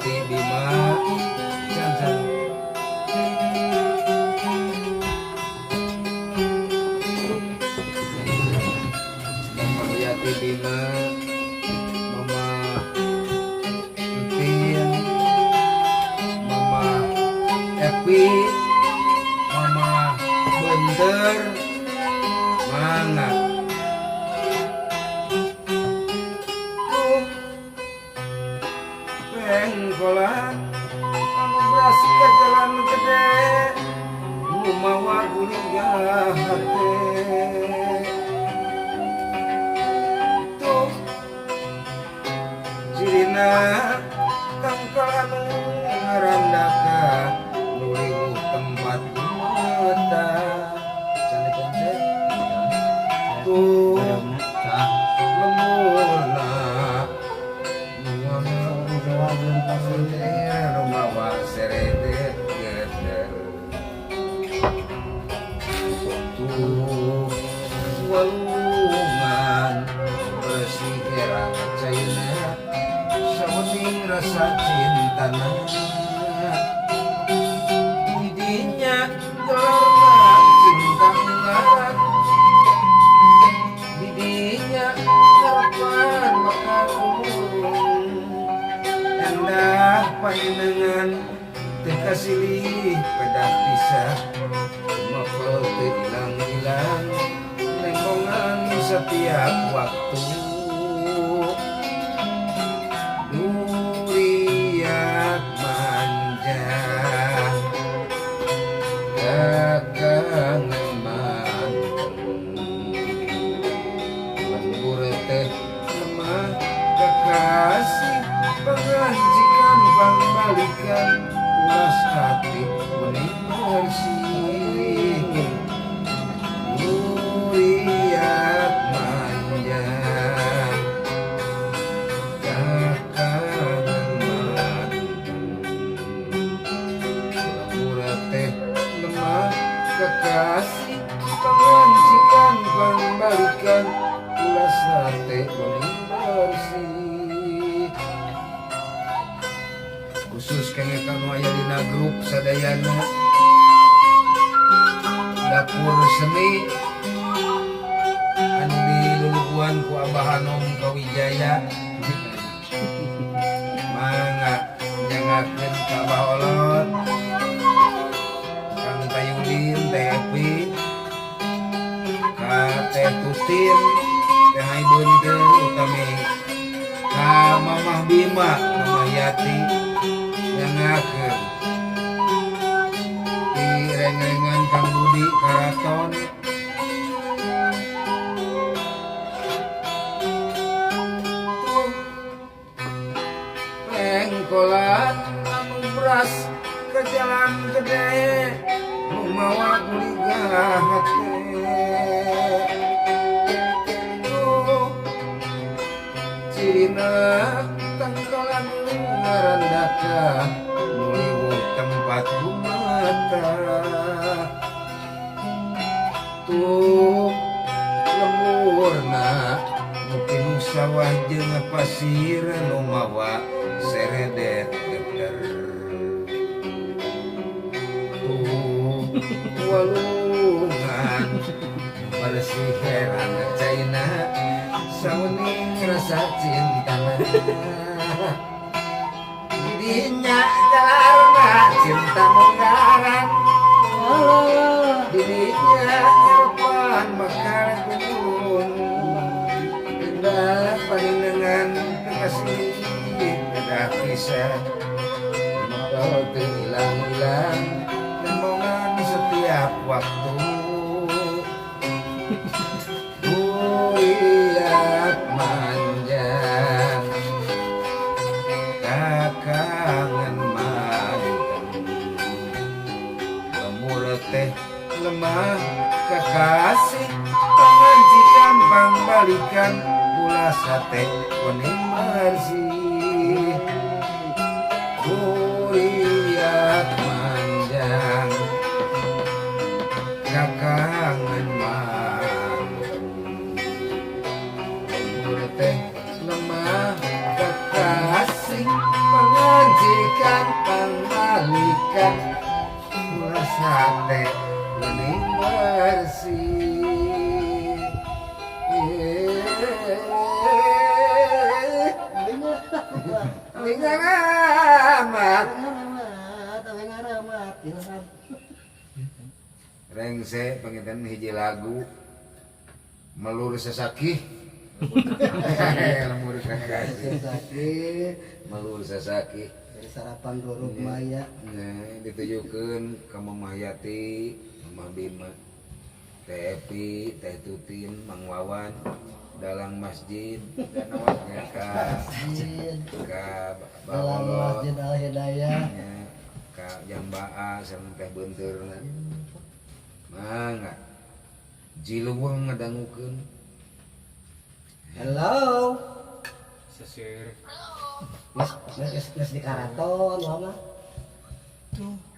Yati Bima Janjan Mama Yati Bima Mama Entin Mama Epi Mama Bender Mangga Pengkolan anu beras ke jalan gede Lumawa guliga hate Tuh cirina tangkalan ngerandaka nuliwu tempat mata Candi pencet Tuh lemurna Rumawa seredet geder Tuh walungan bersih herang cairna Sawening rasa cintana Didinya gelarna cinta ngaran Didinya harapan bakal Endah panjenengan teu kasilih pedah pisah Mapel teu ilang-ilang Lembongan setiap waktu Duriat manja Kakangeman Lembur teh lemah kekasih Pengajikan pangbalikan ulas hati mening bersih Muriat manja Kakangan Lemur teh lemah kekasih Pengajikan pangbalikan ulas hati mening bersih Khusus kenge kanu aya dina grup sadayana dapur seni anu diluluguan ku Abah Hanom Kawijaya mangga nyangakeun ka Abah Olot Kang Tayudin Teh Epi ka Teh Tutin Teh Haibunteur utami ka Mamah Bima Mamah Yati nyangakeun direng-rengan Kang Budi Karaton pengkolan anu beras ke jalan gede lumawa guliga hate cirina tangkalan ngarandaka nuliwu tempat mata Tuh lemurna mungkin sawah jeung pasir nu mawa seredet geder Tuh walungan bersih herang caina sawening rasa cintana Didinya gelarna cinta menggaran Didinya harapan bakal kumun Indah panjenengan kekasih pedah pisah Mapel teu ilang-ilang Lembongan setiap waktu Muriat manja Kakangan manten Lemur teh lemah kekasih Pengajikan pangbalikan Ulas hate wening bersih Muriat manjang Kakangan manten Lemur teh lemah kekasih pengajikan makan sate bening bersih. Bening amat. Rengse penginten hiji lagu melur sesakih. Melur sesakih. Melur sesakih. Dari sarapan Roro Maya. Nah, ditujukeun ka Mamah Yati, Mamah Bima, Teh Epi, Teh Tutin, Mang Wawan, dalang masjid, dan awaknya ka Dalam Bawolot, Masjid Al Hidayah. ka Jambaa sareng Teh Beunteurna. Mangga Jiluweng ngadangukeun. Hello. Sesir. Nes di karaton, mama. Tuh.